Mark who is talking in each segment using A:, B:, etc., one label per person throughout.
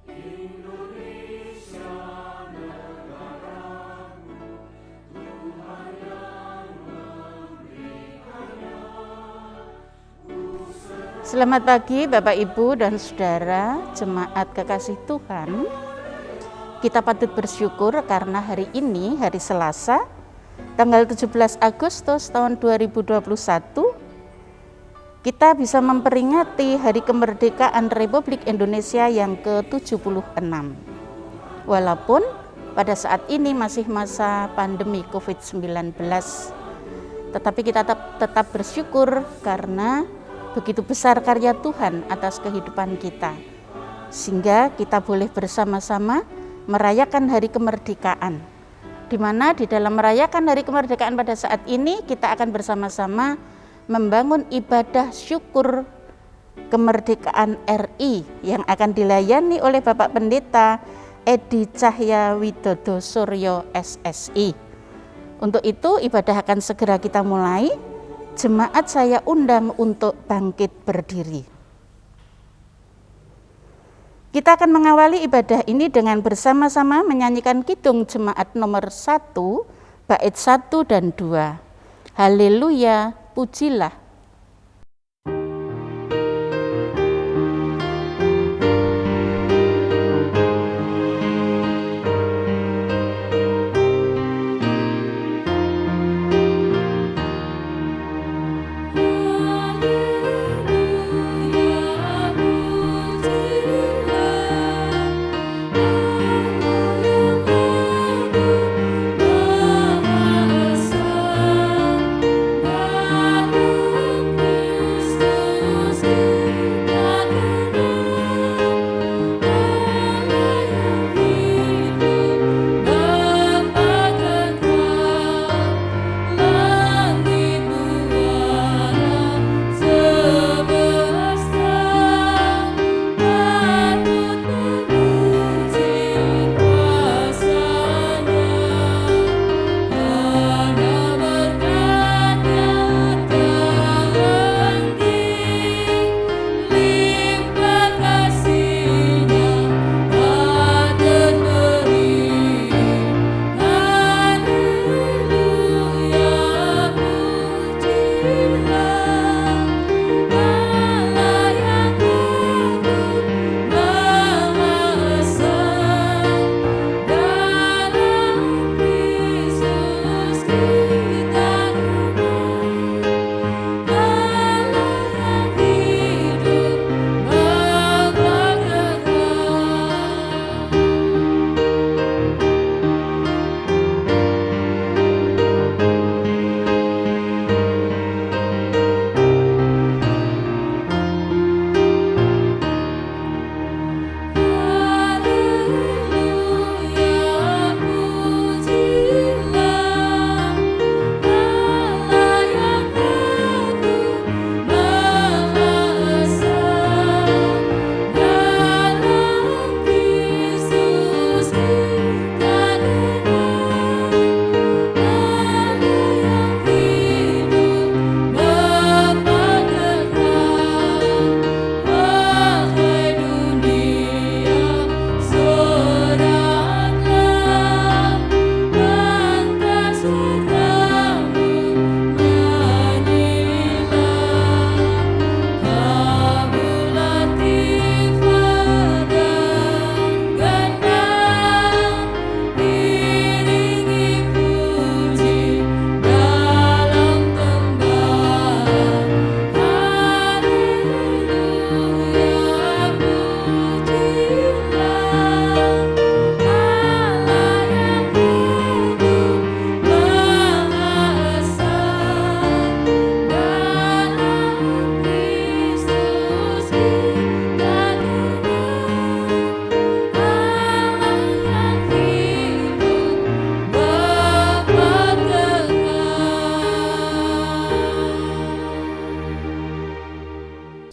A: Selamat pagi Bapak Ibu dan Saudara, jemaat kekasih Tuhan. Kita patut bersyukur karena hari ini, hari Selasa, tanggal 17 Agustus tahun 2021, kita bisa memperingati Hari Kemerdekaan Republik Indonesia yang ke-76. Walaupun pada saat ini masih masa pandemi COVID-19, tetapi kita tetap bersyukur karena begitu besar karya Tuhan atas kehidupan kita, sehingga kita boleh bersama-sama merayakan Hari Kemerdekaan, di mana di dalam merayakan Hari Kemerdekaan pada saat ini kita akan bersama-sama membangun ibadah syukur kemerdekaan RI yang akan dilayani oleh Bapak Pendeta Edi Cahya Widodo Suryo SSI. Untuk itu ibadah akan segera kita mulai. Jemaat saya undang untuk bangkit berdiri. Kita akan mengawali ibadah ini dengan bersama-sama menyanyikan kidung jemaat nomor 1, bait 1 dan 2. Haleluya, pujilah.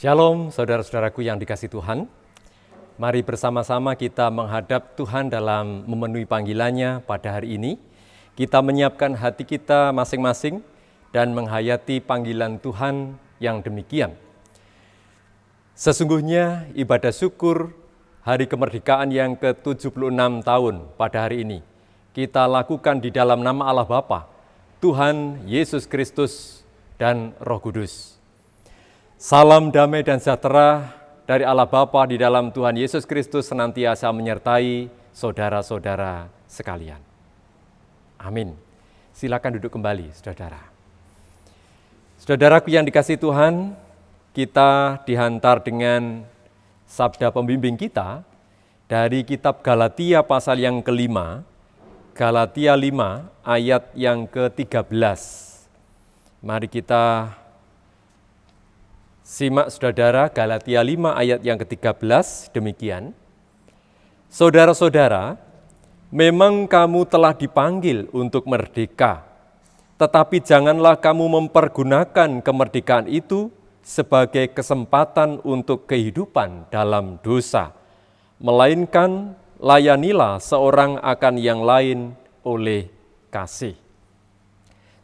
B: Shalom saudara-saudaraku yang dikasihi Tuhan. Mari bersama-sama kita menghadap Tuhan dalam memenuhi panggilannya pada hari ini. Kita menyiapkan hati kita masing-masing dan menghayati panggilan Tuhan yang demikian. Sesungguhnya ibadah syukur hari kemerdekaan yang ke-76 tahun pada hari ini kita lakukan di dalam nama Allah Bapa, Tuhan Yesus Kristus, dan Roh Kudus. Salam damai dan sejahtera dari Allah Bapa di dalam Tuhan Yesus Kristus senantiasa menyertai saudara-saudara sekalian. Amin. Silakan duduk kembali, saudara. Saudaraku yang dikasihi Tuhan, kita dihantar dengan sabda pembimbing kita dari kitab Galatia pasal yang kelima, Galatia 5 ayat yang ke-13. Mari kita simak saudara, Galatia 5 ayat yang ke-13, demikian. Saudara-saudara, memang kamu telah dipanggil untuk merdeka, tetapi janganlah kamu mempergunakan kemerdekaan itu sebagai kesempatan untuk kehidupan dalam dosa, melainkan layanilah seorang akan yang lain oleh kasih.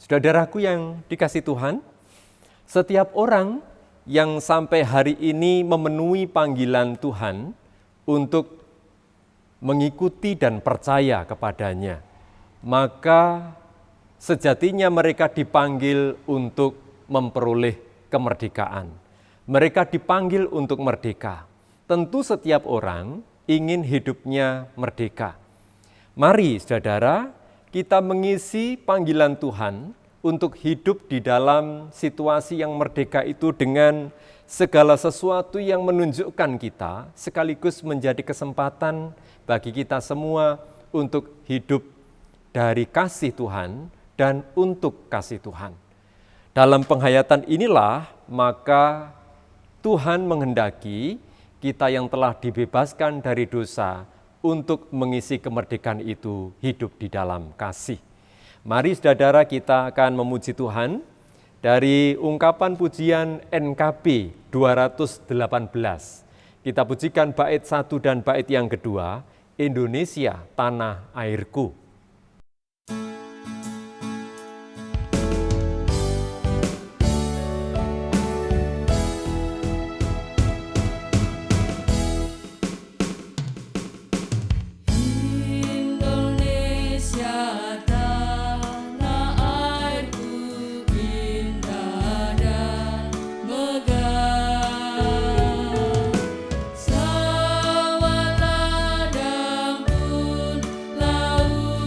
B: Saudaraku yang dikasihi Tuhan, setiap orang yang sampai hari ini memenuhi panggilan Tuhan untuk mengikuti dan percaya kepadanya, maka sejatinya mereka dipanggil untuk memperoleh kemerdekaan. Mereka dipanggil untuk merdeka. Tentu setiap orang ingin hidupnya merdeka. Mari saudara, kita mengisi panggilan Tuhan untuk hidup di dalam situasi yang merdeka itu dengan segala sesuatu yang menunjukkan kita, sekaligus menjadi kesempatan bagi kita semua untuk hidup dari kasih Tuhan dan untuk kasih Tuhan. Dalam penghayatan inilah, maka Tuhan menghendaki kita yang telah dibebaskan dari dosa untuk mengisi kemerdekaan itu hidup di dalam kasih. Mari saudara, kita akan memuji Tuhan dari ungkapan pujian NKB 218. Kita pujikan bait 1 dan bait yang kedua, Indonesia Tanah Airku.
C: Sawah ladang pun laut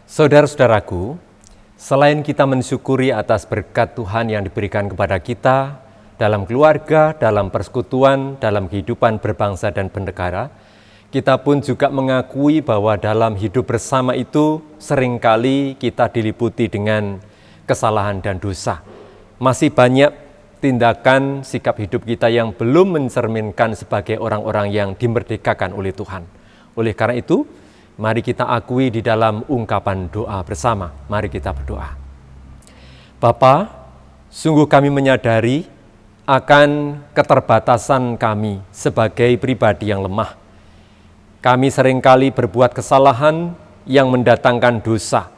B: Saudara-saudaraku, selain kita mensyukuri atas berkat Tuhan yang diberikan kepada kita dalam keluarga, dalam persekutuan, dalam kehidupan berbangsa dan bernegara, kita pun juga mengakui bahwa dalam hidup bersama itu seringkali kita diliputi dengan kesalahan dan dosa. Masih banyak tindakan sikap hidup kita yang belum mencerminkan sebagai orang-orang yang dimerdekakan oleh Tuhan. Oleh karena itu, mari kita akui di dalam ungkapan doa bersama. Mari kita berdoa. Bapa, sungguh kami menyadari akan keterbatasan kami sebagai pribadi yang lemah. Kami seringkali berbuat kesalahan yang mendatangkan dosa.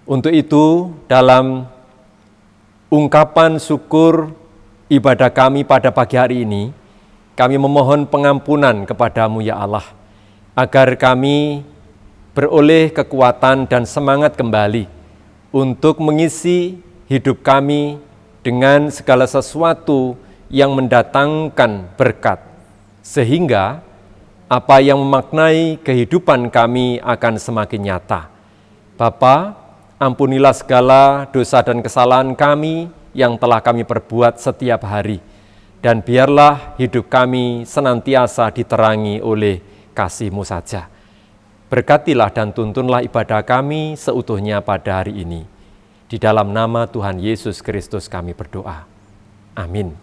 B: Untuk itu, dalam ungkapan syukur ibadah kami pada pagi hari ini, kami memohon pengampunan kepadamu ya Allah, agar kami beroleh kekuatan dan semangat kembali untuk mengisi hidup kami dengan segala sesuatu yang mendatangkan berkat, sehingga apa yang memaknai kehidupan kami akan semakin nyata. Bapa, ampunilah segala dosa dan kesalahan kami yang telah kami perbuat setiap hari, dan biarlah hidup kami senantiasa diterangi oleh kasih-Mu saja. Berkatilah dan tuntunlah ibadah kami seutuhnya pada hari ini. Di dalam nama Tuhan Yesus Kristus kami berdoa. Amin.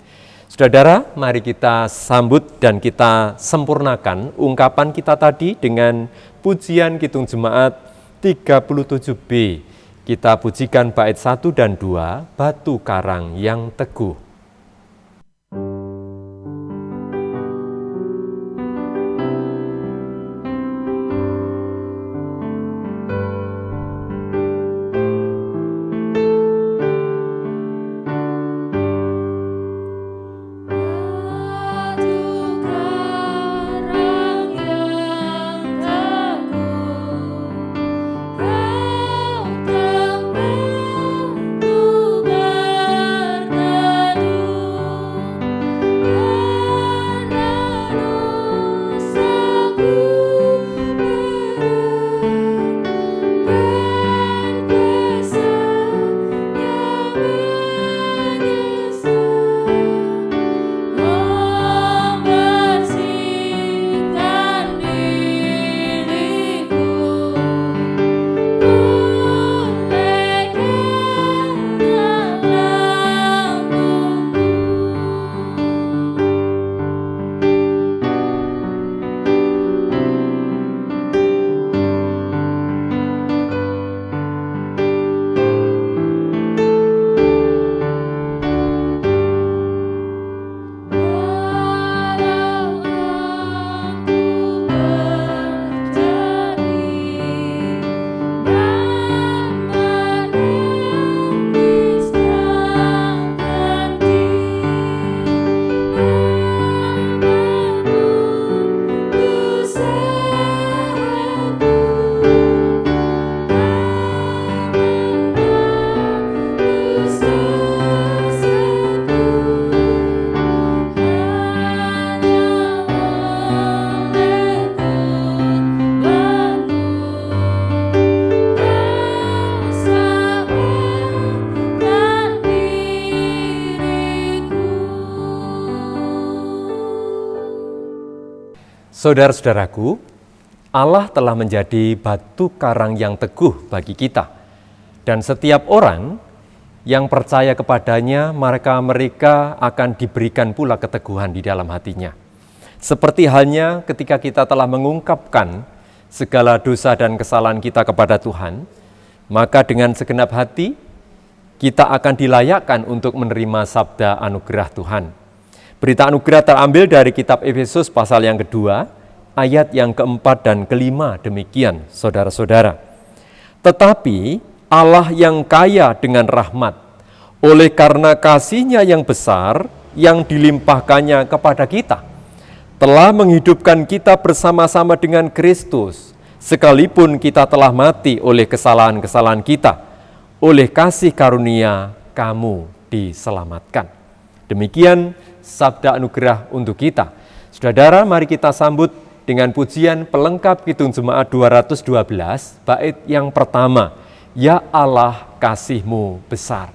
B: Saudara, mari kita sambut dan kita sempurnakan ungkapan kita tadi dengan pujian Kidung Jemaat 37B. Kita pujikan bait 1 dan 2, Batu Karang yang Teguh. Saudara-saudaraku, Allah telah menjadi batu karang yang teguh bagi kita. Dan setiap orang yang percaya kepadanya, mereka akan diberikan pula keteguhan di dalam hatinya. Seperti halnya ketika kita telah mengungkapkan segala dosa dan kesalahan kita kepada Tuhan, maka dengan segenap hati kita akan dilayakkan untuk menerima sabda anugerah Tuhan. Berita anugerah terambil dari kitab Efesus pasal yang kedua, ayat yang keempat dan kelima, demikian saudara-saudara. Tetapi Allah yang kaya dengan rahmat, oleh karena kasih-Nya yang besar yang dilimpahkannya kepada kita, telah menghidupkan kita bersama-sama dengan Kristus, sekalipun kita telah mati oleh kesalahan-kesalahan kita, oleh kasih karunia kamu diselamatkan. Demikian sabda anugerah untuk kita. Saudara, mari kita sambut dengan pujian pelengkap Kidung Jemaat 212, bait yang pertama, Ya Allah kasih-Mu besar.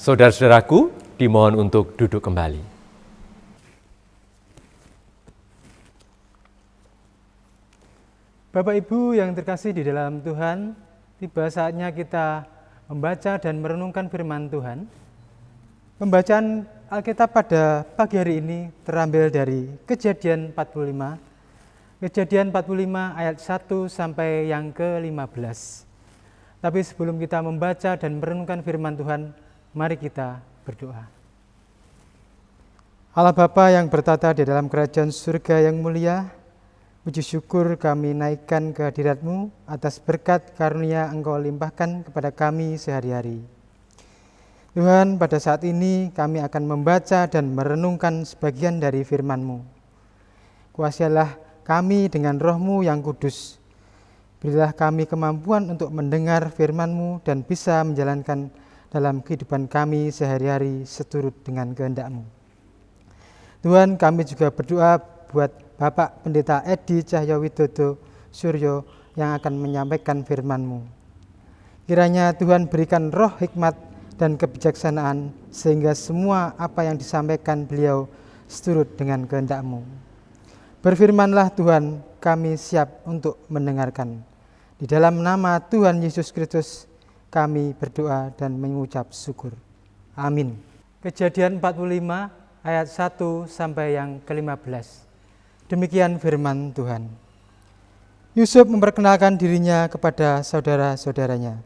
B: Saudara-saudaraku, dimohon untuk duduk kembali.
C: Bapak Ibu yang terkasih di dalam Tuhan, tiba saatnya kita membaca dan merenungkan firman Tuhan. Pembacaan Alkitab pada pagi hari ini terambil dari Kejadian 45. Kejadian 45 ayat 1 sampai yang ke-15. Tapi sebelum kita membaca dan merenungkan firman Tuhan, mari kita berdoa. Allah Bapa yang bertata di dalam kerajaan surga yang mulia, puji syukur kami naikkan ke hadirat-Mu atas berkat karunia Engkau limpahkan kepada kami sehari-hari. Tuhan, pada saat ini kami akan membaca dan merenungkan sebagian dari firman-Mu. Kuasailah kami dengan Roh-Mu yang kudus. Berilah kami kemampuan untuk mendengar firman-Mu dan bisa menjalankan dalam kehidupan kami sehari-hari seturut dengan kehendak-Mu. Tuhan, kami juga berdoa buat Bapak Pendeta Edi Cahyowidodo Suryo yang akan menyampaikan firman-Mu. Kiranya Tuhan berikan roh hikmat dan kebijaksanaan sehingga semua apa yang disampaikan beliau seturut dengan kehendak-Mu. Berfirmanlah Tuhan, kami siap untuk mendengarkan. Di dalam nama Tuhan Yesus Kristus kami berdoa dan mengucap syukur. Amin. Kejadian 45 ayat 1 sampai yang ke-15. Demikian firman Tuhan. Yusuf memperkenalkan dirinya kepada saudara-saudaranya.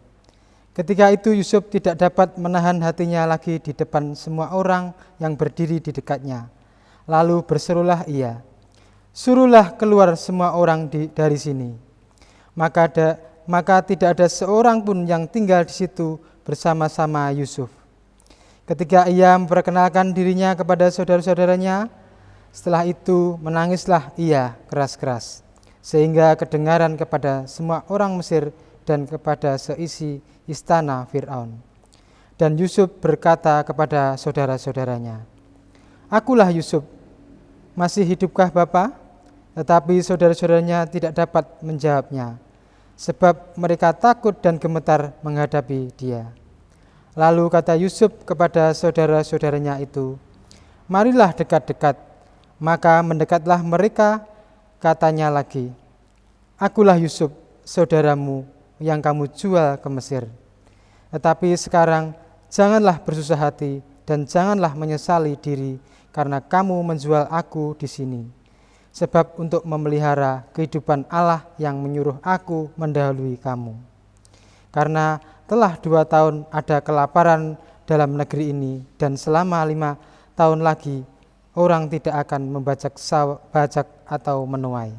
C: Ketika itu Yusuf tidak dapat menahan hatinya lagi di depan semua orang yang berdiri di dekatnya. Lalu berserulah ia, "Suruhlah keluar semua orang dari sini." Maka tidak ada seorang pun yang tinggal di situ bersama-sama Yusuf. Ketika ia memperkenalkan dirinya kepada saudara-saudaranya, setelah itu menangislah ia keras-keras, sehingga kedengaran kepada semua orang Mesir dan kepada seisi istana Fir'aun. Dan Yusuf berkata kepada saudara-saudaranya, "Akulah Yusuf, masih hidupkah Bapa?" Tetapi saudara-saudaranya tidak dapat menjawabnya, sebab mereka takut dan gemetar menghadapi dia. Lalu kata Yusuf kepada saudara-saudaranya itu, "Marilah dekat-dekat." Maka mendekatlah mereka, katanya lagi, "Akulah Yusuf, saudaramu yang kamu jual ke Mesir. Tetapi sekarang janganlah bersusah hati dan janganlah menyesali diri karena kamu menjual aku di sini. Sebab untuk memelihara kehidupan Allah yang menyuruh aku mendahului kamu. Karena telah 2 tahun ada kelaparan dalam negeri ini, dan selama 5 tahun lagi orang tidak akan membajak atau menuai.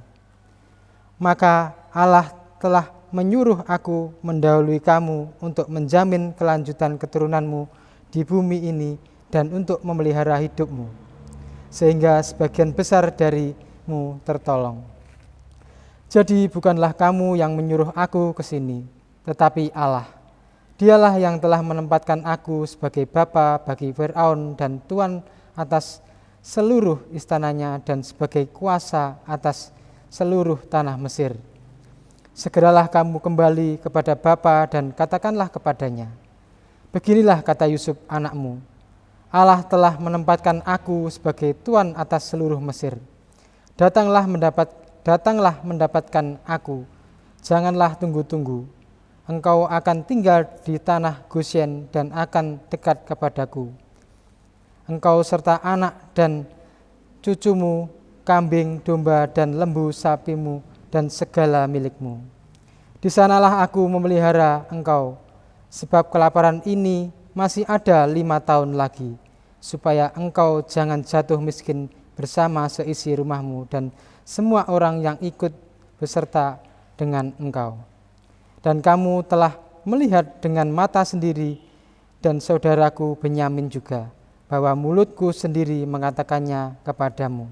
C: Maka Allah telah menyuruh aku mendahului kamu untuk menjamin kelanjutan keturunanmu di bumi ini dan untuk memelihara hidupmu, sehingga sebagian besar darimu tertolong. Jadi bukanlah kamu yang menyuruh aku ke sini, tetapi Allah. Dialah yang telah menempatkan aku sebagai bapa bagi Firaun dan tuan atas seluruh istananya dan sebagai kuasa atas seluruh tanah Mesir. Segeralah kamu kembali kepada bapa dan katakanlah kepadanya, beginilah kata Yusuf anakmu, Allah telah menempatkan aku sebagai tuan atas seluruh Mesir. Datanglah mendapatkan aku, janganlah tunggu-tunggu. Engkau akan tinggal di tanah Gosyen dan akan dekat kepadaku. Engkau serta anak dan cucumu, kambing, domba, dan lembu sapimu, dan segala milikmu. Di sanalah aku memelihara engkau, sebab kelaparan ini masih ada 5 tahun lagi, supaya engkau jangan jatuh miskin bersama seisi rumahmu dan semua orang yang ikut beserta dengan engkau. Dan kamu telah melihat dengan mata sendiri, dan saudaraku Benyamin juga, bahwa mulutku sendiri mengatakannya kepadamu.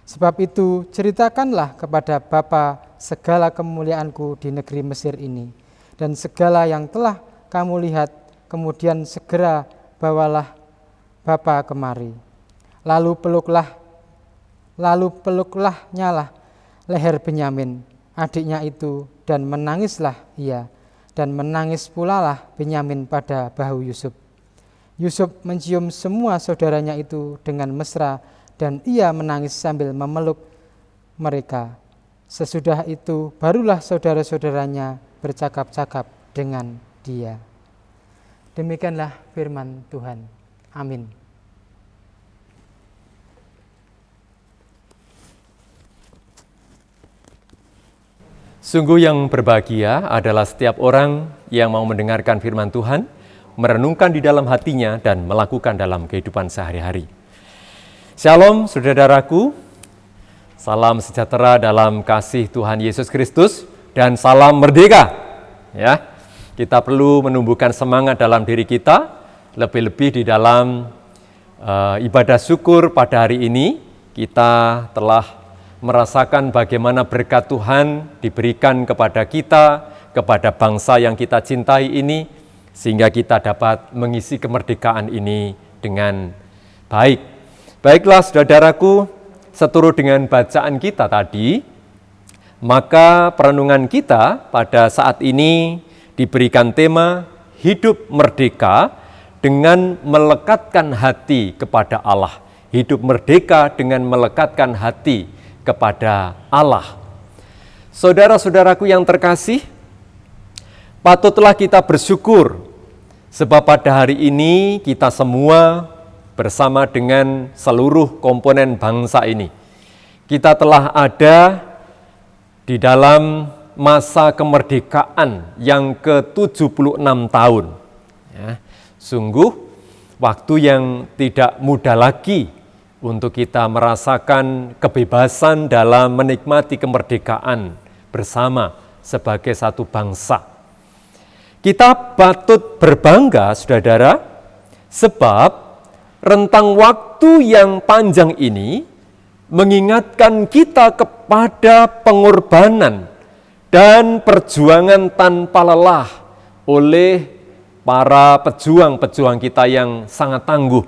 C: Sebab itu ceritakanlah kepada Bapa segala kemuliaanku di negeri Mesir ini, dan segala yang telah kamu lihat, kemudian segera bawalah Bapa kemari. Lalu peluklah lah leher Benyamin, adiknya itu, dan menangislah ia, dan menangis pula lah Benyamin pada bahu Yusuf. Yusuf mencium semua saudaranya itu dengan mesra, dan ia menangis sambil memeluk mereka. Sesudah itu barulah saudara-saudaranya bercakap-cakap dengan dia. Demikianlah firman Tuhan. Amin.
B: Sungguh yang berbahagia adalah setiap orang yang mau mendengarkan firman Tuhan, merenungkan di dalam hatinya, dan melakukan dalam kehidupan sehari-hari. Shalom saudaraku, salam sejahtera dalam kasih Tuhan Yesus Kristus, dan salam merdeka. Ya, kita perlu menumbuhkan semangat dalam diri kita, lebih-lebih di dalam ibadah syukur pada hari ini. Kita telah merasakan bagaimana berkat Tuhan diberikan kepada kita, kepada bangsa yang kita cintai ini, sehingga kita dapat mengisi kemerdekaan ini dengan baik. Baiklah saudaraku, seturut dengan bacaan kita tadi, maka perenungan kita pada saat ini diberikan tema hidup merdeka dengan melekatkan hati kepada Allah. Hidup merdeka dengan melekatkan hati kepada Allah. Saudara-saudaraku yang terkasih, patutlah kita bersyukur sebab pada hari ini kita semua bersama dengan seluruh komponen bangsa ini, kita telah ada di dalam masa kemerdekaan yang ke-76 tahun. Ya, sungguh waktu yang tidak mudah lagi untuk kita merasakan kebebasan dalam menikmati kemerdekaan bersama sebagai satu bangsa. Kita patut berbangga, saudara, sebab rentang waktu yang panjang ini mengingatkan kita kepada pengorbanan dan perjuangan tanpa lelah oleh para pejuang-pejuang kita yang sangat tangguh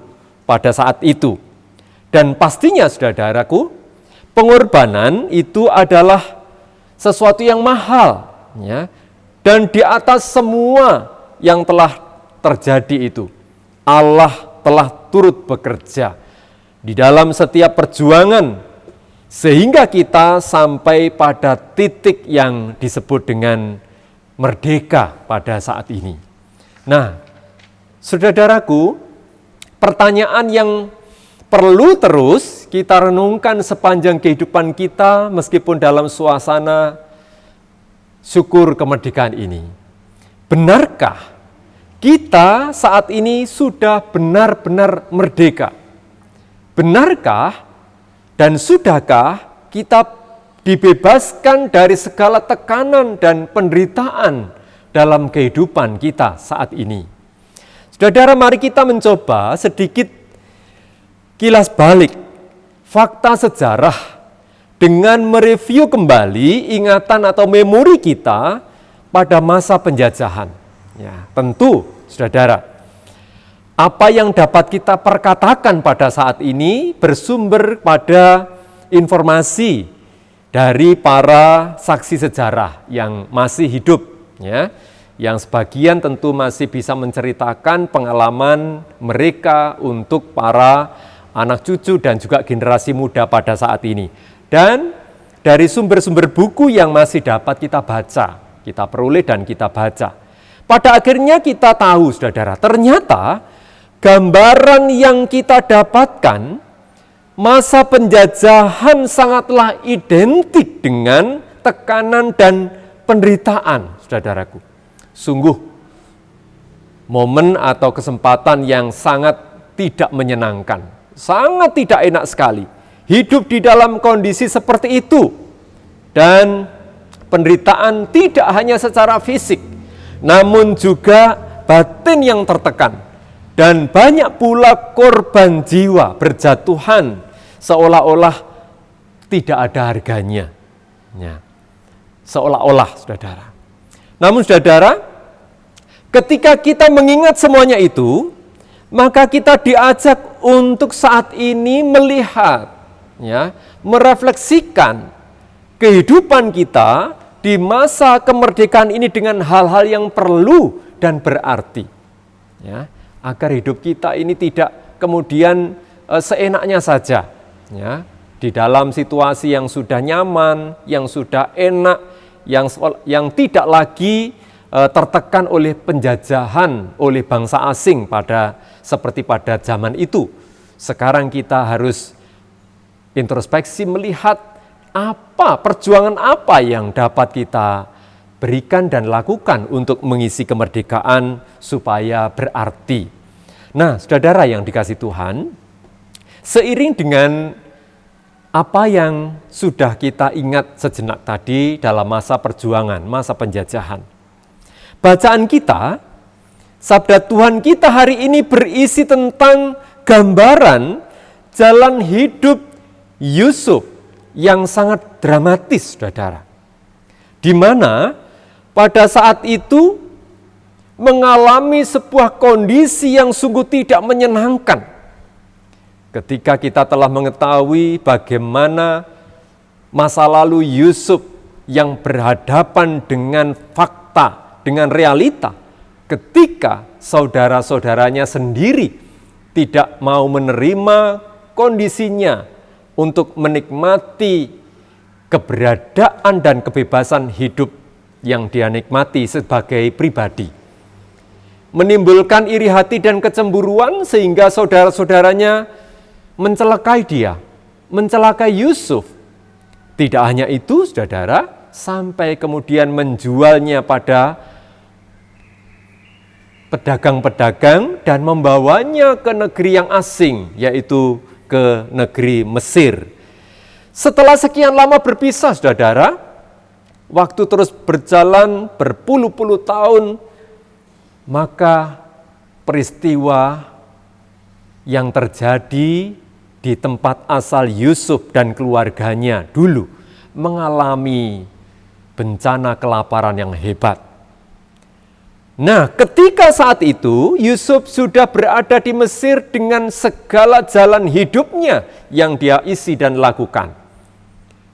B: pada saat itu. Dan pastinya saudaraku, pengorbanan itu adalah sesuatu yang mahal, ya. Dan di atas semua yang telah terjadi itu, Allah telah turut bekerja di dalam setiap perjuangan, sehingga kita sampai pada titik yang disebut dengan merdeka pada saat ini. Nah, saudaraku, pertanyaan yang perlu terus kita renungkan sepanjang kehidupan kita meskipun dalam suasana syukur kemerdekaan ini. benarkah kita saat ini sudah benar-benar merdeka? Benarkah dan sudahkah kita dibebaskan dari segala tekanan dan penderitaan dalam kehidupan kita saat ini? Saudara, mari kita mencoba sedikit kilas balik fakta sejarah dengan mereview kembali ingatan atau memori kita pada masa penjajahan. Ya, tentu, saudara, apa yang dapat kita perkatakan pada saat ini bersumber pada informasi dari para saksi sejarah yang masih hidup, ya, yang sebagian tentu masih bisa menceritakan pengalaman mereka untuk para anak cucu dan juga generasi muda pada saat ini. Dan dari sumber-sumber buku yang masih dapat kita baca, kita peroleh dan kita baca. Pada akhirnya kita tahu, saudara, ternyata gambaran yang kita dapatkan masa penjajahan sangatlah identik dengan tekanan dan penderitaan, saudaraku. Sungguh momen atau kesempatan yang sangat tidak menyenangkan, sangat tidak enak sekali. Hidup di dalam kondisi seperti itu. Dan penderitaan tidak hanya secara fisik, namun juga batin yang tertekan. Dan banyak pula korban jiwa berjatuhan seolah-olah tidak ada harganya. Ya. Seolah-olah, saudara. Namun saudara, ketika kita mengingat semuanya itu, maka kita diajak untuk saat ini melihat, ya, merefleksikan kehidupan kita di masa kemerdekaan ini dengan hal-hal yang perlu dan berarti, ya, agar hidup kita ini tidak kemudian seenaknya saja, ya, di dalam situasi yang sudah nyaman, yang sudah enak, yang tidak lagi tertekan oleh penjajahan oleh bangsa asing seperti pada zaman itu. Sekarang kita harus introspeksi melihat perjuangan apa yang dapat kita berikan dan lakukan untuk mengisi kemerdekaan supaya berarti. Nah, saudara yang dikasih Tuhan, seiring dengan apa yang sudah kita ingat sejenak tadi dalam masa perjuangan, masa penjajahan, bacaan kita, sabda Tuhan kita hari ini berisi tentang gambaran jalan hidup Yusuf yang sangat dramatis, saudara. Di mana pada saat itu mengalami sebuah kondisi yang sungguh tidak menyenangkan. Ketika kita telah mengetahui bagaimana masa lalu Yusuf yang berhadapan dengan fakta, dengan realita, ketika saudara-saudaranya sendiri tidak mau menerima kondisinya untuk menikmati keberadaan dan kebebasan hidup yang dia nikmati sebagai pribadi. Menimbulkan iri hati dan kecemburuan sehingga saudara-saudaranya mencelakai dia, mencelakai Yusuf. Tidak hanya itu, saudara, sampai kemudian menjualnya pada pedagang-pedagang dan membawanya ke negeri yang asing, yaitu ke negeri Mesir. Setelah sekian lama berpisah, saudara, waktu terus berjalan berpuluh-puluh tahun, maka peristiwa yang terjadi di tempat asal Yusuf dan keluarganya dulu mengalami bencana kelaparan yang hebat. Nah, ketika saat itu Yusuf sudah berada di Mesir dengan segala jalan hidupnya yang dia isi dan lakukan.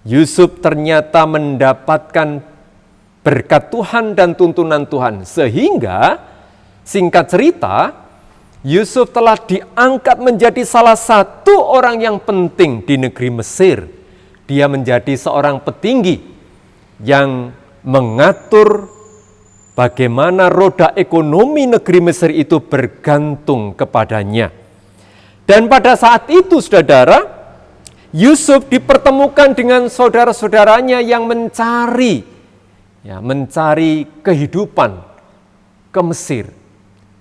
B: Yusuf ternyata mendapatkan berkat Tuhan dan tuntunan Tuhan. Sehingga, singkat cerita, Yusuf telah diangkat menjadi salah satu orang yang penting di negeri Mesir. Dia menjadi seorang petinggi yang mengatur bagaimana roda ekonomi negeri Mesir itu bergantung kepadanya. Dan pada saat itu, saudara, Yusuf dipertemukan dengan saudara-saudaranya yang mencari kehidupan ke Mesir.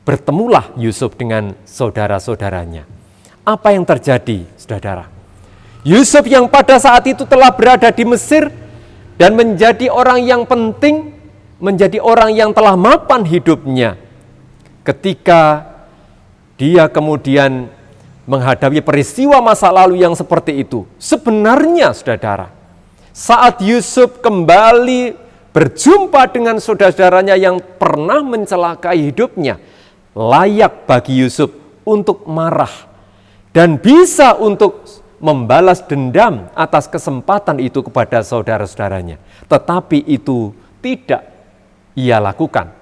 B: Bertemulah Yusuf dengan saudara-saudaranya. Apa yang terjadi, saudara? Yusuf yang pada saat itu telah berada di Mesir dan menjadi orang yang penting, menjadi orang yang telah mapan hidupnya. Ketika dia kemudian menghadapi peristiwa masa lalu yang seperti itu, sebenarnya saudara, saat Yusuf kembali berjumpa dengan saudara-saudaranya yang pernah mencelakai hidupnya, layak bagi Yusuf untuk marah dan bisa untuk membalas dendam atas kesempatan itu kepada saudara-saudaranya. Tetapi itu tidak ia lakukan.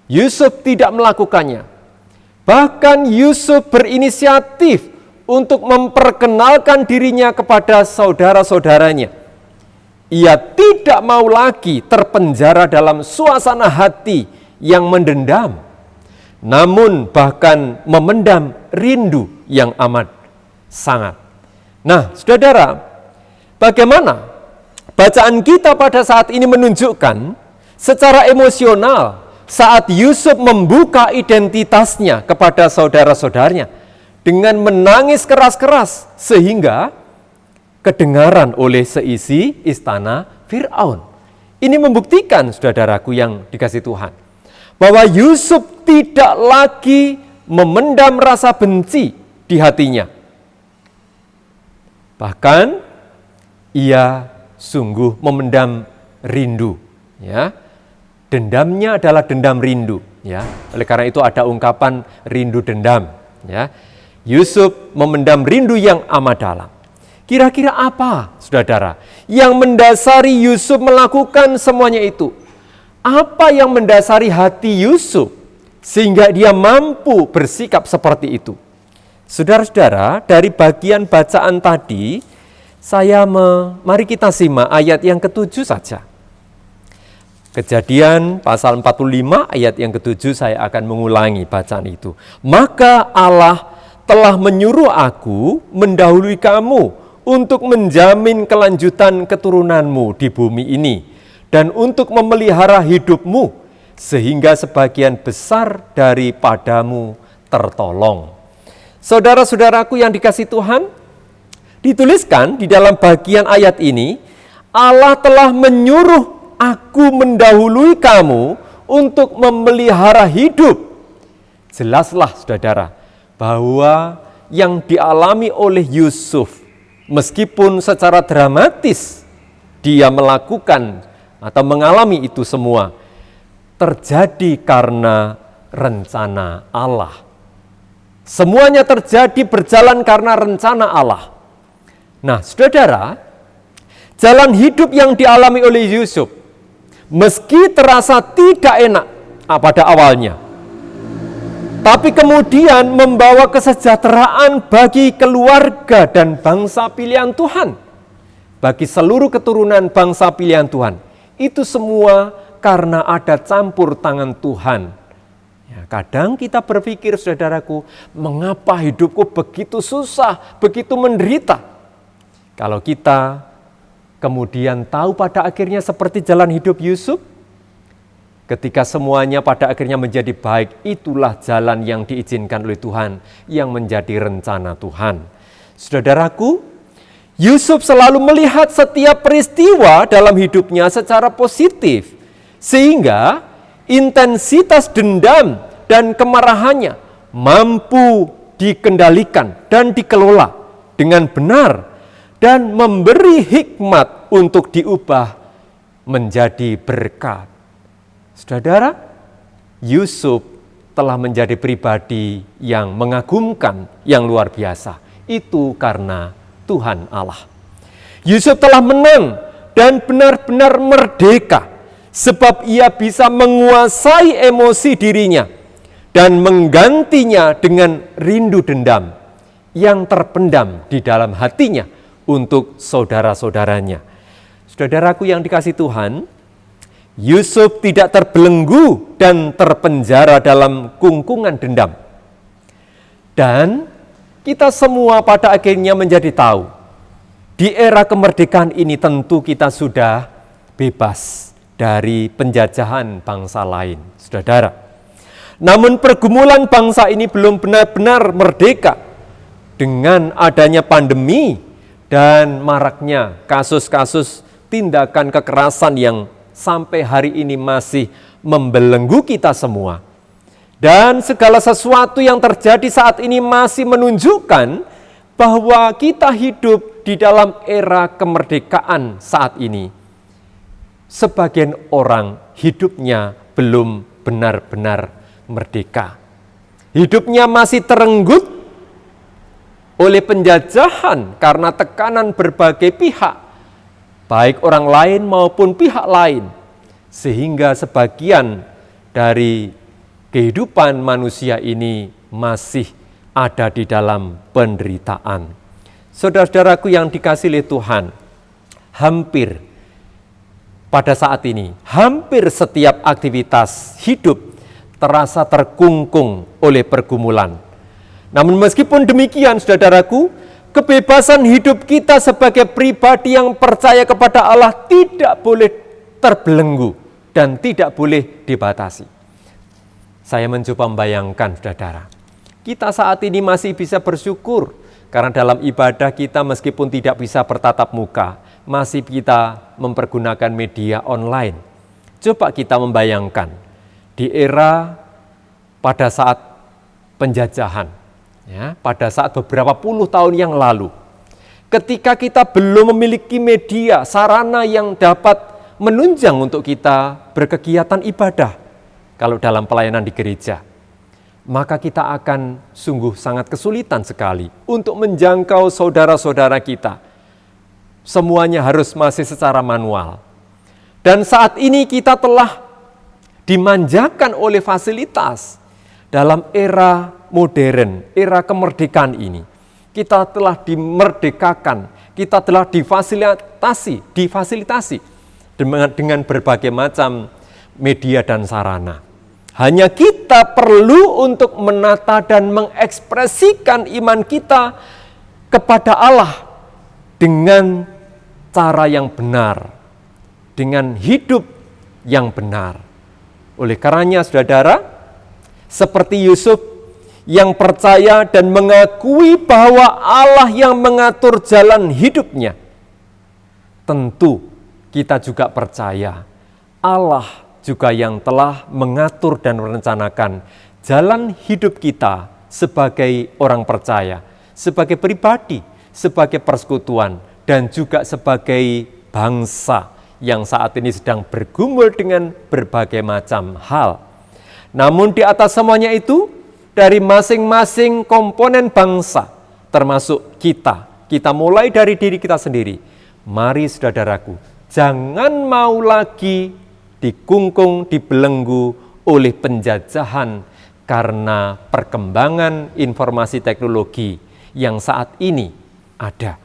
B: Yusuf tidak melakukannya. Bahkan Yusuf berinisiatif untuk memperkenalkan dirinya kepada saudara-saudaranya. Ia tidak mau lagi terpenjara dalam suasana hati yang mendendam, namun bahkan memendam rindu yang amat sangat. Nah, saudara, bagaimana bacaan kita pada saat ini menunjukkan secara emosional saat Yusuf membuka identitasnya kepada saudara-saudaranya dengan menangis keras-keras sehingga kedengaran oleh seisi istana Fir'aun. Ini membuktikan, saudaraku yang dikasihi Tuhan, bahwa Yusuf tidak lagi memendam rasa benci di hatinya. Bahkan ia sungguh memendam rindu, ya. Dendamnya adalah dendam rindu, ya. Oleh karena itu ada ungkapan rindu dendam, ya. Yusuf memendam rindu yang amat dalam. Kira-kira apa, saudara, yang mendasari Yusuf melakukan semuanya itu? Apa yang mendasari hati Yusuf sehingga dia mampu bersikap seperti itu? Saudara-saudara, dari bagian bacaan tadi, mari kita simak ayat yang ke-7 saja. Kejadian pasal 45 ayat yang ke-7 saya akan mengulangi bacaan itu. Maka Allah telah menyuruh aku mendahului kamu untuk menjamin kelanjutan keturunanmu di bumi ini dan untuk memelihara hidupmu sehingga sebagian besar daripadamu tertolong. Saudara-saudaraku yang dikasihi Tuhan, dituliskan di dalam bagian ayat ini, Allah telah menyuruh aku mendahului kamu untuk memelihara hidup. Jelaslah saudara, bahwa yang dialami oleh Yusuf, meskipun secara dramatis dia melakukan atau mengalami itu semua, terjadi karena rencana Allah. Semuanya terjadi berjalan karena rencana Allah. Nah, saudara, jalan hidup yang dialami oleh Yusuf, meski terasa tidak enak pada awalnya, tapi kemudian membawa kesejahteraan bagi keluarga dan bangsa pilihan Tuhan, bagi seluruh keturunan bangsa pilihan Tuhan. Itu semua karena ada campur tangan Tuhan. Ya, kadang kita berpikir, saudaraku, mengapa hidupku begitu susah, begitu menderita? Kalau kita kemudian tahu pada akhirnya seperti jalan hidup Yusuf, ketika semuanya pada akhirnya menjadi baik, itulah jalan yang diizinkan oleh Tuhan, yang menjadi rencana Tuhan. Saudaraku, Yusuf selalu melihat setiap peristiwa dalam hidupnya secara positif, sehingga intensitas dendam dan kemarahannya mampu dikendalikan dan dikelola dengan benar dan memberi hikmat untuk diubah menjadi berkat. Saudara, Yusuf telah menjadi pribadi yang mengagumkan, yang luar biasa. Itu karena Tuhan Allah. Yusuf telah menang dan benar-benar merdeka, sebab ia bisa menguasai emosi dirinya dan menggantinya dengan rindu dendam yang terpendam di dalam hatinya untuk saudara-saudaranya. Saudaraku yang dikasihi Tuhan, Yusuf tidak terbelenggu dan terpenjara dalam kungkungan dendam. Dan kita semua pada akhirnya menjadi tahu, di era kemerdekaan ini tentu kita sudah bebas dari penjajahan bangsa lain, saudara. Namun pergumulan bangsa ini belum benar-benar merdeka dengan adanya pandemi dan maraknya kasus-kasus tindakan kekerasan yang sampai hari ini masih membelenggu kita semua. Dan segala sesuatu yang terjadi saat ini masih menunjukkan bahwa kita hidup di dalam era kemerdekaan saat ini. Sebagian orang hidupnya belum benar-benar merdeka. Hidupnya masih terenggut oleh penjajahan karena tekanan berbagai pihak, baik orang lain maupun pihak lain, sehingga sebagian dari kehidupan manusia ini masih ada di dalam penderitaan. Saudara-saudaraku yang dikasihi oleh Tuhan, hampir pada saat ini, hampir setiap aktivitas hidup terasa terkungkung oleh pergumulan. Namun meskipun demikian, saudaraku, kebebasan hidup kita sebagai pribadi yang percaya kepada Allah tidak boleh terbelenggu dan tidak boleh dibatasi. Saya mencoba membayangkan, saudara, kita saat ini masih bisa bersyukur karena dalam ibadah kita meskipun tidak bisa bertatap muka, masih kita mempergunakan media online. Coba kita membayangkan di era pada saat penjajahan, ya, pada saat beberapa puluh tahun yang lalu, ketika kita belum memiliki media, sarana yang dapat menunjang untuk kita berkegiatan ibadah. Kalau dalam pelayanan di gereja, maka kita akan sungguh sangat kesulitan sekali untuk menjangkau saudara-saudara kita. Semuanya harus masih secara manual. Dan saat ini kita telah dimanjakan oleh fasilitas dalam era modern, era kemerdekaan ini. Kita telah dimerdekakan, kita telah difasilitasi dengan berbagai macam media dan sarana. Hanya kita perlu untuk menata dan mengekspresikan iman kita kepada Allah dengan cara yang benar, dengan hidup yang benar. Oleh karenanya, saudara, seperti Yusuf yang percaya dan mengakui bahwa Allah yang mengatur jalan hidupnya, tentu kita juga percaya Allah juga yang telah mengatur dan merencanakan jalan hidup kita sebagai orang percaya, sebagai pribadi, sebagai persekutuan, dan juga sebagai bangsa yang saat ini sedang bergumul dengan berbagai macam hal. Namun di atas semuanya itu, dari masing-masing komponen bangsa, termasuk kita mulai dari diri kita sendiri. Mari saudaraku, jangan mau lagi dikungkung, dibelenggu oleh penjajahan karena perkembangan informasi teknologi yang saat ini ada.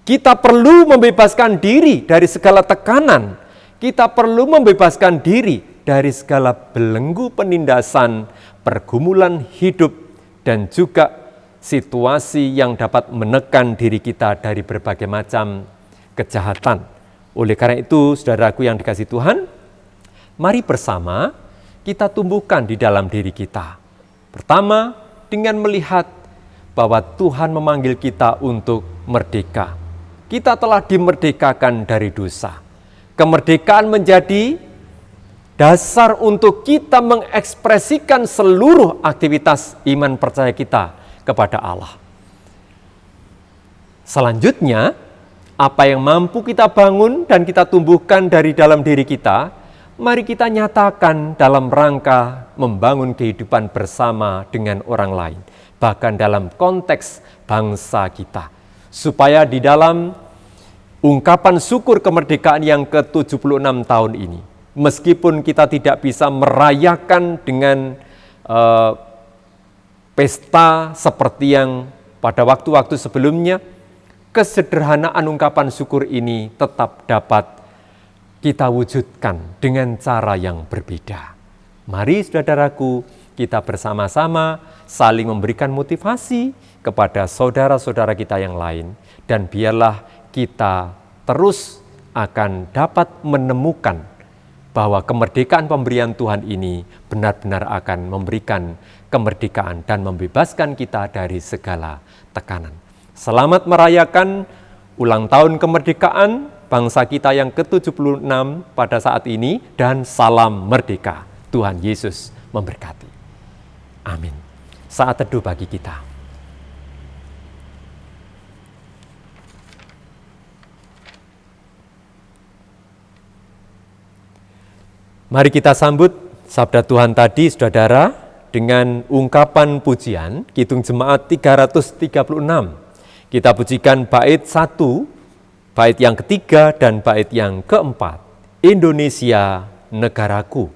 B: Kita perlu membebaskan diri dari segala tekanan, kita perlu membebaskan diri dari segala belenggu penindasan, pergumulan hidup, dan juga situasi yang dapat menekan diri kita dari berbagai macam kejahatan. Oleh karena itu, saudaraku yang dikasihi Tuhan, mari bersama kita tumbuhkan di dalam diri kita. Pertama, dengan melihat bahwa Tuhan memanggil kita untuk merdeka. Kita telah dimerdekakan dari dosa. Kemerdekaan menjadi dasar untuk kita mengekspresikan seluruh aktivitas iman percaya kita kepada Allah. Selanjutnya, apa yang mampu kita bangun dan kita tumbuhkan dari dalam diri kita, mari kita nyatakan dalam rangka membangun kehidupan bersama dengan orang lain, bahkan dalam konteks bangsa kita, supaya di dalam ungkapan syukur kemerdekaan yang ke-76 tahun ini, meskipun kita tidak bisa merayakan dengan pesta seperti yang pada waktu-waktu sebelumnya, kesederhanaan ungkapan syukur ini tetap dapat kita wujudkan dengan cara yang berbeda. Mari saudaraku, kita bersama-sama saling memberikan motivasi kepada saudara-saudara kita yang lain, dan biarlah kita terus akan dapat menemukan bahwa kemerdekaan pemberian Tuhan ini benar-benar akan memberikan kemerdekaan dan membebaskan kita dari segala tekanan. Selamat merayakan ulang tahun kemerdekaan bangsa kita yang ke-76 pada saat ini, dan salam merdeka. Tuhan Yesus memberkati. Amin. Saat teduh bagi kita. Mari kita sambut sabda Tuhan tadi, saudara, dengan ungkapan pujian Kidung Jemaat 336. Kita pujikan bait 1, bait yang ketiga, dan bait yang keempat. Indonesia, negaraku.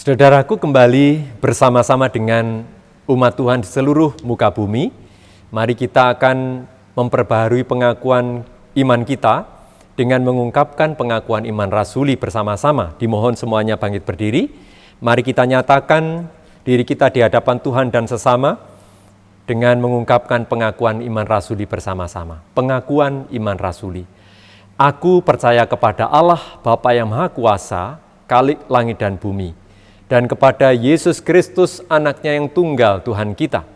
B: Saudaraku, kembali bersama-sama dengan umat Tuhan di seluruh muka bumi. Mari kita akan memperbaharui pengakuan iman kita dengan mengungkapkan pengakuan iman rasuli bersama-sama. Dimohon semuanya bangkit berdiri. Mari kita nyatakan diri kita di hadapan Tuhan dan sesama dengan mengungkapkan pengakuan iman rasuli bersama-sama. Pengakuan iman rasuli. Aku percaya kepada Allah Bapa yang Maha Kuasa, Khalik langit dan bumi, dan kepada Yesus Kristus, anaknya yang tunggal Tuhan kita,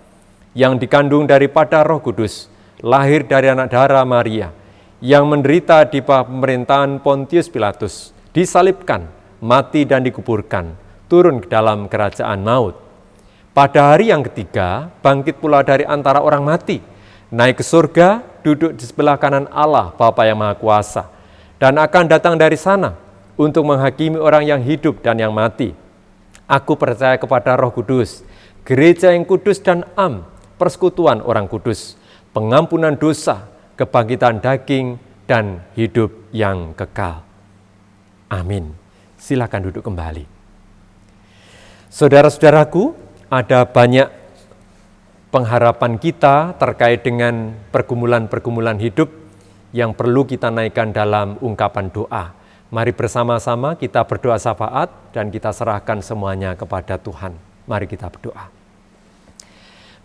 B: yang dikandung daripada Roh Kudus, lahir dari anak darah Maria, yang menderita di bawah pemerintahan Pontius Pilatus, disalibkan, mati dan dikuburkan, turun ke dalam kerajaan maut. Pada hari yang ketiga, bangkit pula dari antara orang mati, naik ke surga, duduk di sebelah kanan Allah Bapa yang Maha Kuasa, dan akan datang dari sana untuk menghakimi orang yang hidup dan yang mati. Aku percaya kepada Roh Kudus, gereja yang kudus dan am, persekutuan orang kudus, pengampunan dosa, kebangkitan daging, dan hidup yang kekal. Amin. Silakan duduk kembali. Saudara-saudaraku, ada banyak pengharapan kita terkait dengan pergumulan-pergumulan hidup yang perlu kita naikkan dalam ungkapan doa. Mari bersama-sama kita berdoa syafaat dan kita serahkan semuanya kepada Tuhan. Mari kita berdoa.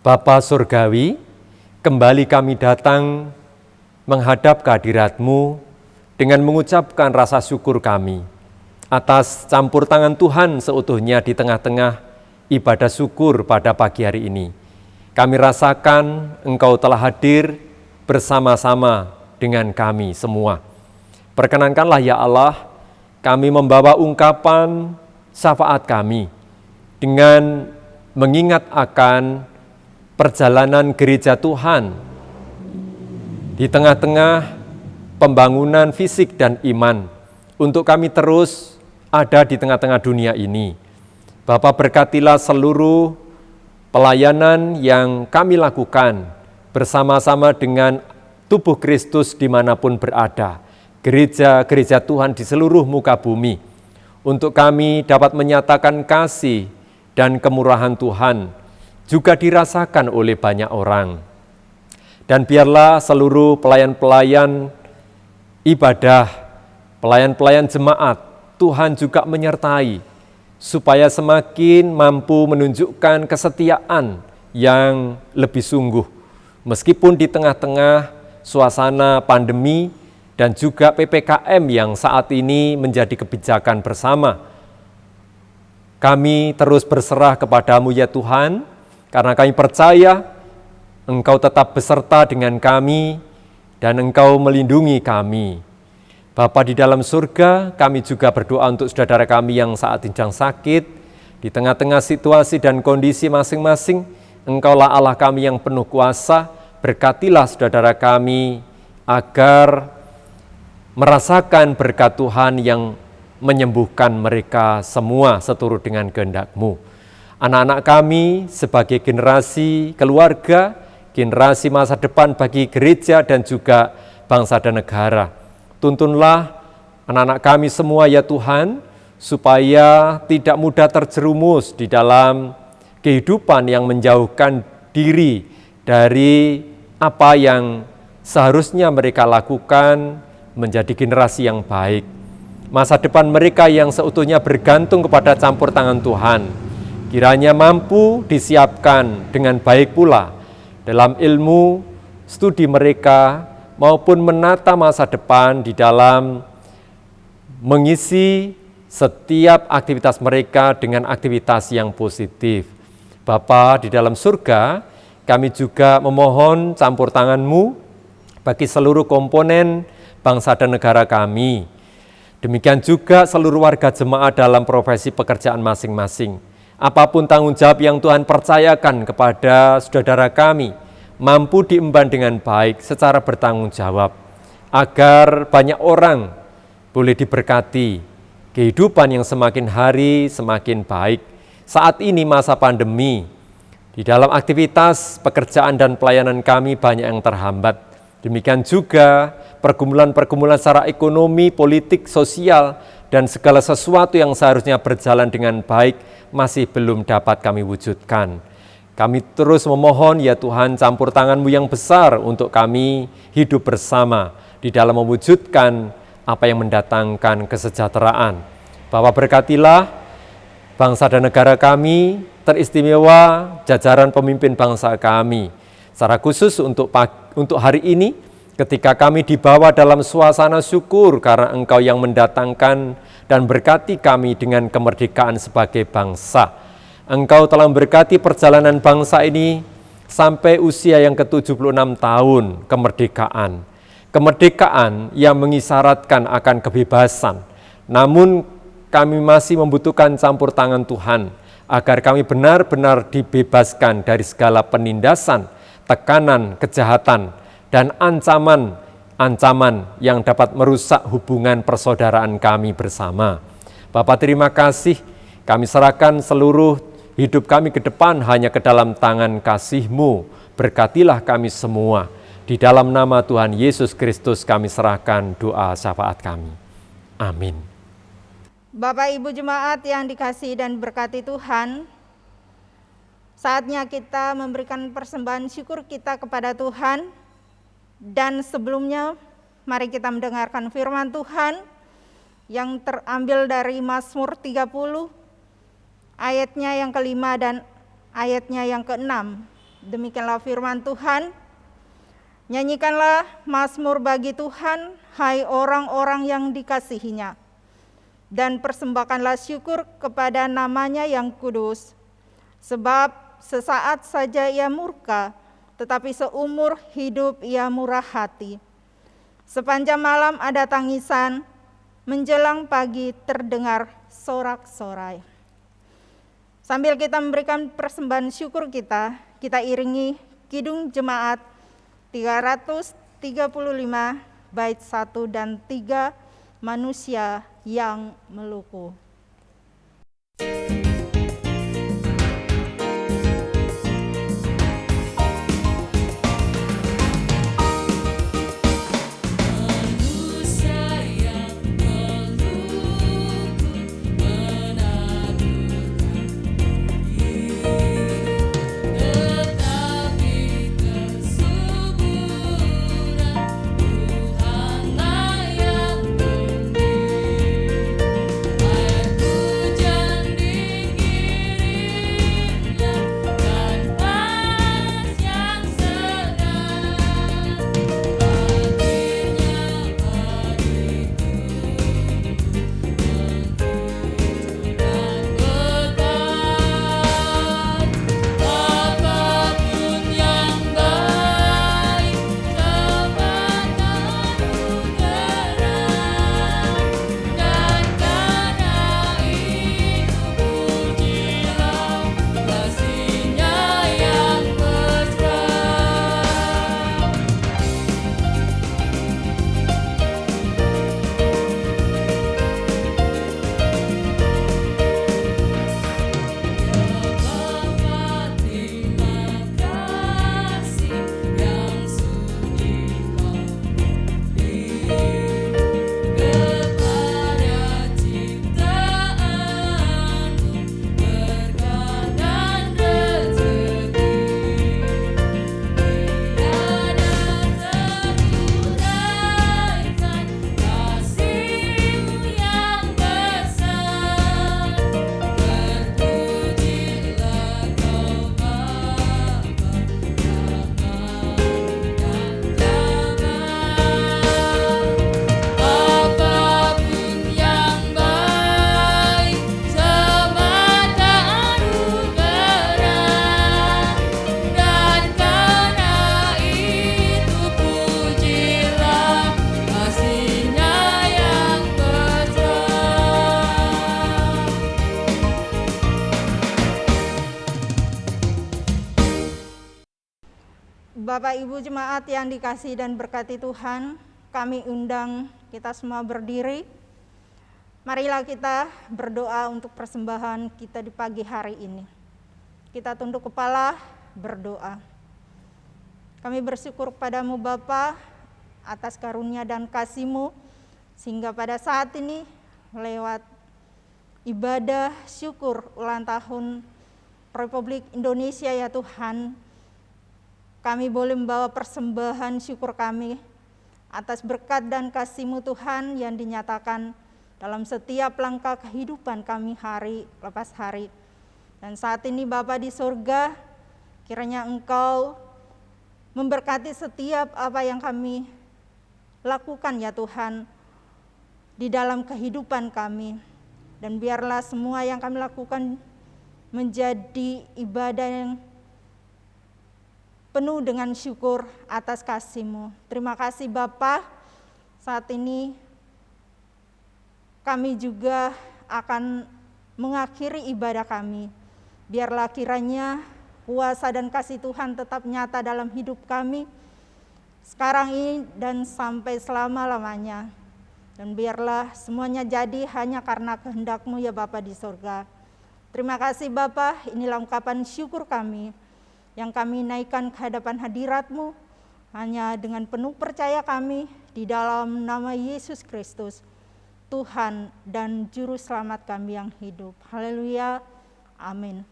B: Bapa Surgawi, kembali kami datang menghadap kehadirat-Mu dengan mengucapkan rasa syukur kami atas campur tangan Tuhan seutuhnya di tengah-tengah ibadah syukur pada pagi hari ini. Kami rasakan Engkau telah hadir bersama-sama dengan kami semua. Perkenankanlah ya Allah, kami membawa ungkapan syafaat kami dengan mengingat akan perjalanan gereja Tuhan di tengah-tengah pembangunan fisik dan iman untuk kami terus ada di tengah-tengah dunia ini. Bapa, berkatilah seluruh pelayanan yang kami lakukan bersama-sama dengan tubuh Kristus dimanapun berada. Gereja-gereja Tuhan di seluruh muka bumi, untuk kami dapat menyatakan kasih dan kemurahan Tuhan juga dirasakan oleh banyak orang. Dan biarlah seluruh pelayan-pelayan ibadah Pelayan-pelayan jemaat, Tuhan juga menyertai, supaya semakin mampu menunjukkan kesetiaan yang lebih sungguh, meskipun di tengah-tengah suasana pandemi dan juga PPKM yang saat ini menjadi kebijakan bersama. Kami terus berserah kepadamu ya Tuhan, karena kami percaya Engkau tetap beserta dengan kami dan Engkau melindungi kami. Bapa di dalam surga, kami juga berdoa untuk saudara kami yang saat ini sedang sakit, di tengah-tengah situasi dan kondisi masing-masing. Engkaulah Allah kami yang penuh kuasa, berkatilah saudara kami agar merasakan berkat Tuhan yang menyembuhkan mereka semua seturut dengan kehendak-Mu. Anak-anak kami sebagai generasi keluarga, generasi masa depan bagi gereja dan juga bangsa dan negara. Tuntunlah anak-anak kami semua ya Tuhan, supaya tidak mudah terjerumus di dalam kehidupan yang menjauhkan diri dari apa yang seharusnya mereka lakukan menjadi generasi yang baik. Masa depan mereka yang seutuhnya bergantung kepada campur tangan Tuhan, kiranya mampu disiapkan dengan baik pula dalam ilmu, studi mereka, maupun menata masa depan di dalam mengisi setiap aktivitas mereka dengan aktivitas yang positif. Bapa di dalam surga, kami juga memohon campur tangan-Mu bagi seluruh komponen bangsa dan negara kami. Demikian juga seluruh warga jemaat dalam profesi pekerjaan masing-masing. Apapun tanggung jawab yang Tuhan percayakan kepada saudara kami, mampu diemban dengan baik secara bertanggung jawab, agar banyak orang boleh diberkati, kehidupan yang semakin hari semakin baik. Saat ini masa pandemi, di dalam aktivitas pekerjaan dan pelayanan kami banyak yang terhambat. Demikian juga pergumulan-pergumulan secara ekonomi, politik, sosial, dan segala sesuatu yang seharusnya berjalan dengan baik masih belum dapat kami wujudkan. Kami terus memohon ya Tuhan campur tangan-Mu yang besar untuk kami hidup bersama di dalam mewujudkan apa yang mendatangkan kesejahteraan. Bapa berkatilah bangsa dan negara kami, teristimewa jajaran pemimpin bangsa kami. Secara khusus untuk hari ini, ketika kami dibawa dalam suasana syukur karena Engkau yang mendatangkan dan berkati kami dengan kemerdekaan sebagai bangsa. Engkau telah memberkati perjalanan bangsa ini sampai usia yang ke-76 tahun kemerdekaan. Kemerdekaan yang mengisyaratkan akan kebebasan. Namun kami masih membutuhkan campur tangan Tuhan agar kami benar-benar dibebaskan dari segala penindasan, tekanan, kejahatan, dan ancaman yang dapat merusak hubungan persaudaraan kami bersama. Bapa terima kasih, kami serahkan seluruh hidup kami ke depan hanya ke dalam tangan kasih-Mu. Berkatilah kami semua. Di dalam nama Tuhan Yesus Kristus kami serahkan doa syafaat kami. Amin.
D: Bapak Ibu Jemaat yang dikasihi dan berkati Tuhan, saatnya kita memberikan persembahan syukur kita kepada Tuhan. Dan sebelumnya, mari kita mendengarkan firman Tuhan yang terambil dari Mazmur 30, ayatnya yang kelima dan ayatnya yang keenam. Demikianlah firman Tuhan. Nyanyikanlah mazmur bagi Tuhan, hai orang-orang yang dikasihinya, dan persembahkanlah syukur kepada namanya yang kudus. Sebab sesaat saja ia murka, tetapi seumur hidup ia murah hati. Sepanjang malam ada tangisan, menjelang pagi terdengar sorak-sorai. Sambil kita memberikan persembahan syukur kita iringi Kidung Jemaat 335 bait 1 dan 3, Manusia yang Meluku.
E: Tuhanlah yang memberi
D: Bapak Ibu jemaat yang dikasihi dan berkati Tuhan, kami undang kita semua berdiri. Marilah kita berdoa untuk persembahan kita di pagi hari ini. Kita tunduk kepala berdoa. Kami bersyukur padamu Bapa atas karunia dan kasih-Mu, sehingga pada saat ini lewat ibadah syukur ulang tahun Republik Indonesia ya Tuhan, kami boleh membawa persembahan syukur kami atas berkat dan kasih-Mu Tuhan yang dinyatakan dalam setiap langkah kehidupan kami hari lepas hari. Dan saat ini Bapa di surga, kiranya Engkau memberkati setiap apa yang kami lakukan ya Tuhan di dalam kehidupan kami. Dan biarlah semua yang kami lakukan menjadi ibadah yang penuh dengan syukur atas kasih-Mu. Terima kasih Bapa. Saat ini kami juga akan mengakhiri ibadah kami. Biarlah kiranya kuasa dan kasih Tuhan tetap nyata dalam hidup kami sekarang ini dan sampai selama-lamanya. Dan biarlah semuanya jadi hanya karena kehendak-Mu ya Bapa di surga. Terima kasih Bapa, inilah ungkapan syukur kami yang kami naikkan ke hadapan hadirat-Mu, hanya dengan penuh percaya kami di dalam nama Yesus Kristus, Tuhan dan Juru Selamat kami yang hidup. Haleluya, amin.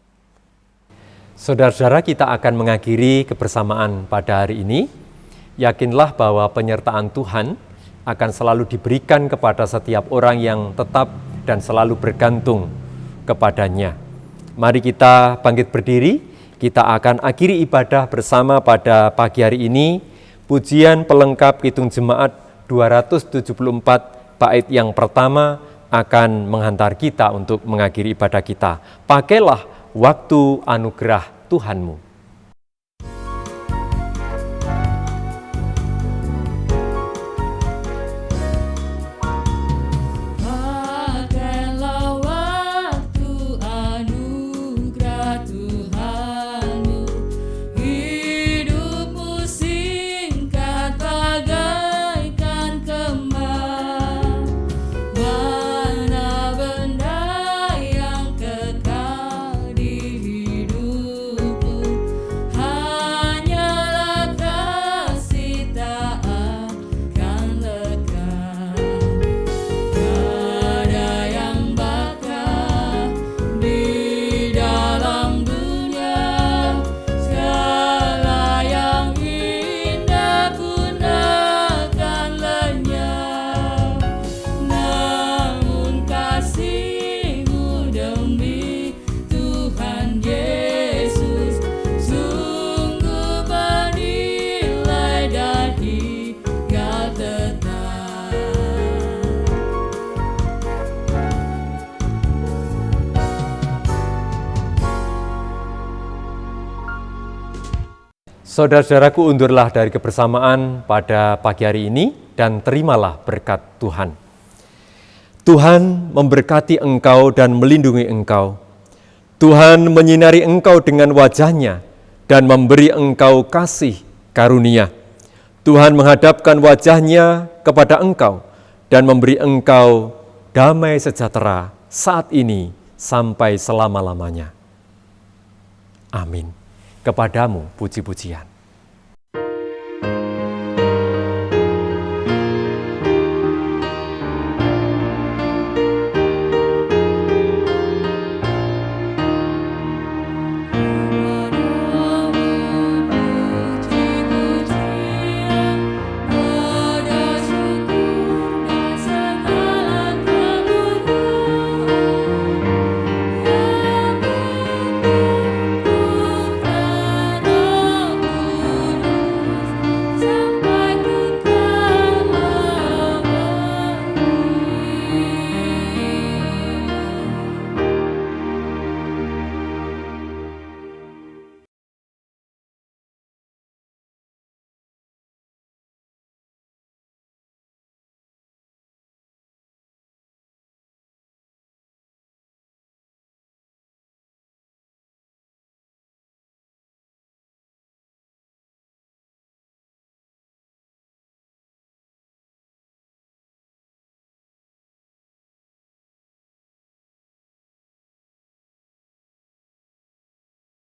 B: Saudara-saudara, kita akan mengakhiri kebersamaan pada hari ini. Yakinlah bahwa penyertaan Tuhan akan selalu diberikan kepada setiap orang yang tetap dan selalu bergantung kepadanya. Mari kita bangkit berdiri. Kita akan akhiri ibadah bersama pada pagi hari ini. Pujian pelengkap Kidung Jemaat 274 bait yang pertama akan menghantar kita untuk mengakhiri ibadah kita. Pakailah waktu anugerah Tuhanmu. Saudara-saudaraku, undurlah dari kebersamaan pada pagi hari ini dan terimalah berkat Tuhan. Tuhan memberkati engkau dan melindungi engkau. Tuhan menyinari engkau dengan wajah-Nya dan memberi engkau kasih karunia. Tuhan menghadapkan wajah-Nya kepada engkau dan memberi engkau damai sejahtera saat ini sampai selama-lamanya. Amin. Kepadamu puji-pujian.